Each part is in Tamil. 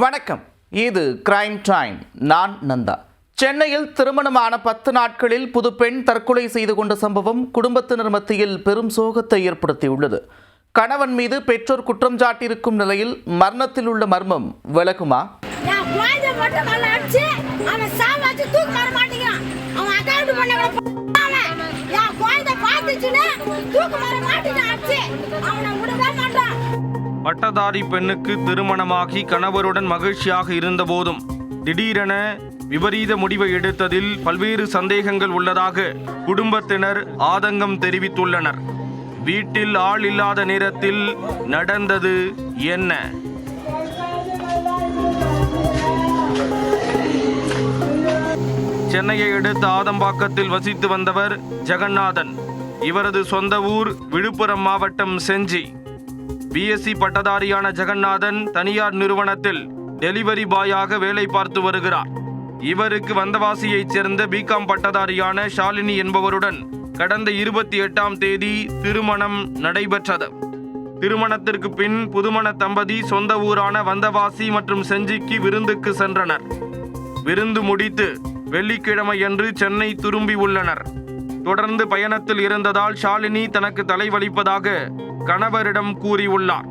வணக்கம். இது கிரைம் டைம். நான் நந்தா. சென்னையில் திருமணமான 10 நாட்களில் புது பெண் தற்கொலை செய்து கொண்ட சம்பவம் குடும்பத்தினர் மத்தியில் பெரும் சோகத்தை ஏற்படுத்தியுள்ளது. கணவன் மீது பெற்றோர் குற்றம் சாட்டியிருக்கும் நிலையில் மரணத்தில் உள்ள மர்மம் விலகுமா? பட்டதாரி பெண்ணுக்கு திருமணமாகி கணவருடன் மகிழ்ச்சியாக இருந்தபோதும் திடீரென விபரீத முடிவை எடுத்ததில் பல்வேறு சந்தேகங்கள் உள்ளதாக குடும்பத்தினர் ஆதங்கம் தெரிவித்துள்ளனர். வீட்டில் ஆள் இல்லாத நேரத்தில் நடந்தது என்ன? சென்னையை அடுத்த ஆதம்பாக்கத்தில் வசித்து வந்தவர் ஜெகநாதன். இவரது சொந்த ஊர் விழுப்புரம் மாவட்டம் செஞ்சி. பிஎஸ்சி பட்டதாரியான ஜெகநாதன் தனியார் நிறுவனத்தில் டெலிவரி பாயாக வேலை பார்த்து வருகிறார். இவருக்கு வந்தவாசியைச் சேர்ந்த பிகாம் பட்டதாரியான ஷாலினி என்பவருடன் கடந்த 28ஆம் தேதி திருமணம் நடைபெற்றது. திருமணத்திற்கு பின் புதுமண தம்பதி சொந்த ஊரான வந்தவாசி மற்றும் செஞ்சிக்கு விருந்துக்கு சென்றனர். விருந்து முடித்து வெள்ளிக்கிழமையன்று சென்னை திரும்பி உள்ளனர். தொடர்ந்து பயணத்தில் இருந்ததால் ஷாலினி தனக்கு தலைவலிப்பதாக கணவரிடம் கூறியுள்ளார்.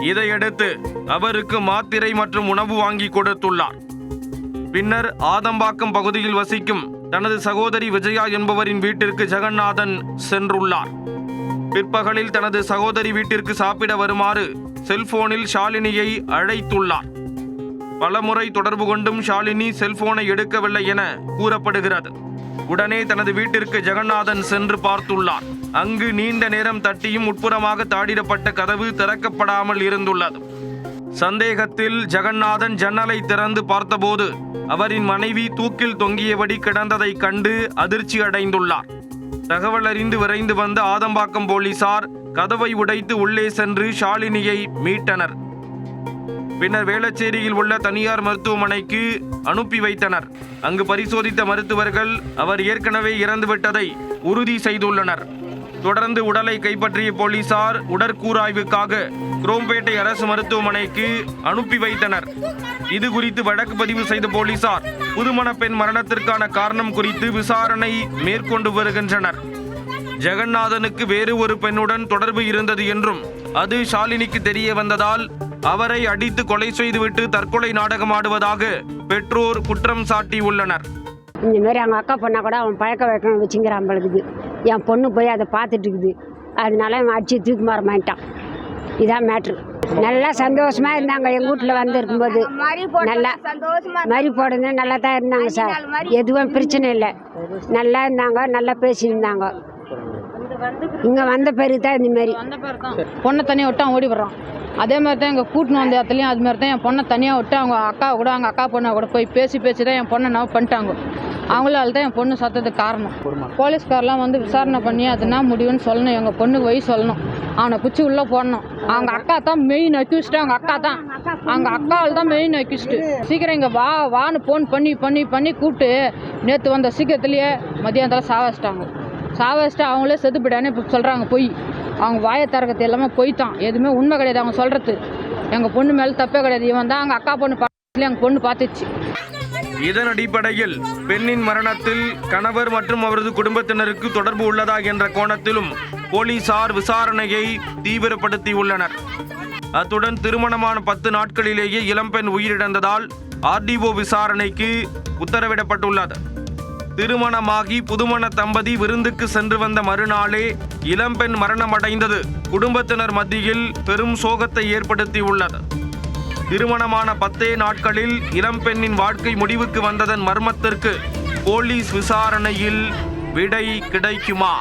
இதையடுத்து அவருக்கு மாத்திரை மற்றும் உணவு வாங்கி கொடுத்துள்ளார். பின்னர் ஆதம்பாக்கம் பகுதியில் வசிக்கும் தனது சகோதரி விஜயா என்பவரின் வீட்டிற்கு ஜெகநாதன் சென்றுள்ளார். பிற்பகலில் தனது சகோதரி வீட்டிற்கு சாப்பிட வருமாறு செல்போனில் ஷாலினியை அழைத்துள்ளார். பலமுறை தொடர்பு கொண்டும் ஷாலினி செல்போனை எடுக்கவில்லை என கூறப்படுகிறது. உடனே தனது வீட்டிற்கு ஜெகநாதன் சென்று பார்த்துள்ளார். அங்கு நீண்ட நேரம் தட்டியும் உட்புறமாக தாடிடப்பட்ட கதவு திறக்கப்படாமல் இருந்துள்ளது. சந்தேகத்தில் ஜெகநாதன் ஜன்னலை திறந்து பார்த்தபோது அவரின் மனைவி தூக்கில் தொங்கியபடி கிடந்ததை கண்டு அதிர்ச்சி அடைந்துள்ளார். தகவல் அறிந்து விரைந்து வந்த ஆதம்பாக்கம் போலீசார் கதவை உடைத்து உள்ளே சென்று ஷாலினியை மீட்டனர். பின்னர் வேளச்சேரியில் உள்ள தனியார் மருத்துவமனைக்கு அனுப்பி வைத்தனர். அங்கு பரிசோதித்த மருத்துவர்கள் அவர் ஏற்கனவே இறந்துவிட்டதை உறுதி செய்துள்ளனர். தொடர்ந்து உடலை கைப்பற்றிய போலீசார் உடற்கூறாய்வுக்காக குரோம்பேட்டை அரசு மருத்துவமனைக்கு அனுப்பி வைத்தனர். இது குறித்து வழக்கு பதிவு செய்த போலீசார் புதுமண பெண் மரணத்திற்கான காரணம் குறித்து விசாரணை மேற்கொண்டு வருகின்றனர். ஜெகநாதனுக்கு வேறு ஒரு பெண்ணுடன் தொடர்பு இருந்தது என்றும் அது ஷாலினிக்கு தெரிய வந்ததால் அவரை அடித்து கொலை செய்துவிட்டு தற்கொலை நாடகம் ஆடுவதாக பெற்றோர் குற்றம் சாட்டியுள்ளனர். இந்த மாதிரி அவங்க அக்கா பொண்ணா கூட அவன் பழக்க வைக்கணும் வச்சுங்கிறான் பழகுது. என் பொண்ணு போய் அதை பார்த்துட்டு இருக்குது. அதனால அவன் அடிச்சு தூக்கி மாறமாட்டான். இதான் மேட்ரு. நல்லா சந்தோஷமா இருந்தாங்க. எங்கள் வீட்டில் வந்து இருக்கும்போது நல்லா மறி போடுங்க நல்லா தான் இருந்தாங்க சார். எதுவும் பிரச்சனை இல்லை. நல்லா இருந்தாங்க, நல்லா பேசியிருந்தாங்க. இங்கே வந்த பேருக்கு தான் இந்த மாதிரி பொண்ணை தனியாக விட்டு அவன் ஓடி வர்றான். அதே மாதிரி தான் எங்கள் கூட்டின்னு வந்த இடத்துலையும் அது மாதிரி தான் என் பொண்ணை தனியாக விட்டு அவங்க அக்கா கூட அவங்க அக்கா பொண்ணை கூட போய் பேசி தான் என் பொண்ணை நான் பண்ணிட்டாங்க. அவங்களால தான் என் பொண்ணு சத்தத்துக்கு காரணம். போலீஸ்காரெலாம் வந்து விசாரணை பண்ணி அது என்ன முடிவுன்னு சொல்லணும். எங்கள் பொண்ணுக்கு வழி சொல்லணும். அவனை பிடிச்சி உள்ளே போடணும். அவங்க அக்கா தான் மெயின் அக்யூஸ்ட்டு. அவங்க அக்கா தான் அவங்க அக்காவில் தான் மெயின் அக்யூஸ்ட்டு. சீக்கிரம் இங்கே வான்னு ஃபோன் பண்ணி பண்ணி பண்ணி கூப்பிட்டு நேற்று வந்த சீக்கிரத்துலேயே மதியானத்தில் சாவச்சிட்டு அவங்களே செத்துப்பிடானே இப்போ சொல்கிறாங்க. போய் அவங்க வாயை திறக்கிறது எல்லாமே போய் தான். எதுவுமே உண்மை கிடையாது அவங்க சொல்கிறது. எங்கள் பொண்ணு மேலே தப்பே கிடையாது. இவன் தான் எங்கள் அக்கா பொண்ணு பார்த்து எங்கள் பொண்ணு பார்த்துச்சு. இதன் அடிப்படையில் பெண்ணின் மரணத்தில் கணவர் மற்றும் அவரது குடும்பத்தினருக்கு தொடர்பு உள்ளதா என்ற கோணத்திலும் போலீசார் விசாரணையை தீவிரப்படுத்தியுள்ளனர். அத்துடன் திருமணமான 10 நாட்களிலேயே இளம்பெண் உயிரிழந்ததால் ஆர்டிஓ விசாரணைக்கு உத்தரவிடப்பட்டுள்ளது. திருமணமாகி புதுமண தம்பதி விருந்துக்கு சென்று வந்த மறுநாளே இளம்பெண் மரணமடைந்தது குடும்பத்தினர் மத்தியில் பெரும் சோகத்தை ஏற்படுத்தியுள்ளது. திருமணமான 10 நாட்களில் இளம்பெண்ணின் வாழ்க்கை முடிவுக்கு வந்ததன் மர்மத்திற்கு போலீஸ் விசாரணையில் விடை கிடைக்குமா?